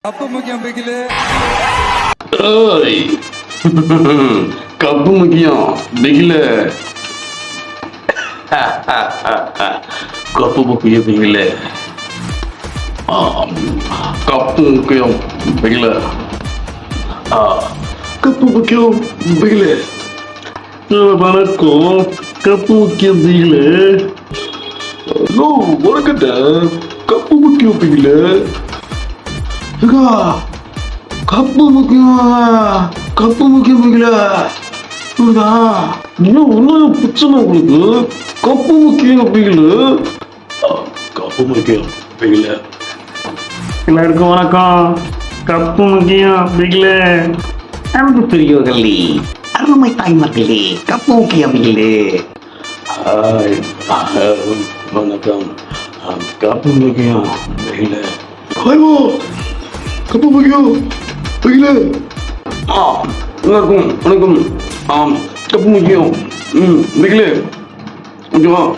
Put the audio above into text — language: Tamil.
அப்ப முக்கியம் பிகிலு. ஏய் கப்பு முக்கியம் பிகில. கப்பு முக்கியம் பிகில. கப்பு முக்கியம் பிகில. கப்பு முக்கியம் பிகில. வணக்கம். கப்பு முக்கியம் பிகில. வணக்கட்ட. கப்பு முக்கியம் பிகில. கப்பு முக்கியம். கப்பு முக்கியம் பிகில. இன்னும் பிரச்சனை உங்களுக்கு. கப்பு முக்கியம் பிகில. கப்பு முக்கியம் பிகில. எல்லாருக்கும் வணக்கம். கப்பு முக்கியம் பிகில. அன்பு பெரியோர்களே, அருமை தாய்மார்களே, கப்பு முக்கியம் பிகிலே. வணக்கம். கப்பு முக்கியம் பிகில. கப்பு முக்கியம் பிகில. வணக்கம். கப்பு முக்கியம் பிகில. ஓகேவா?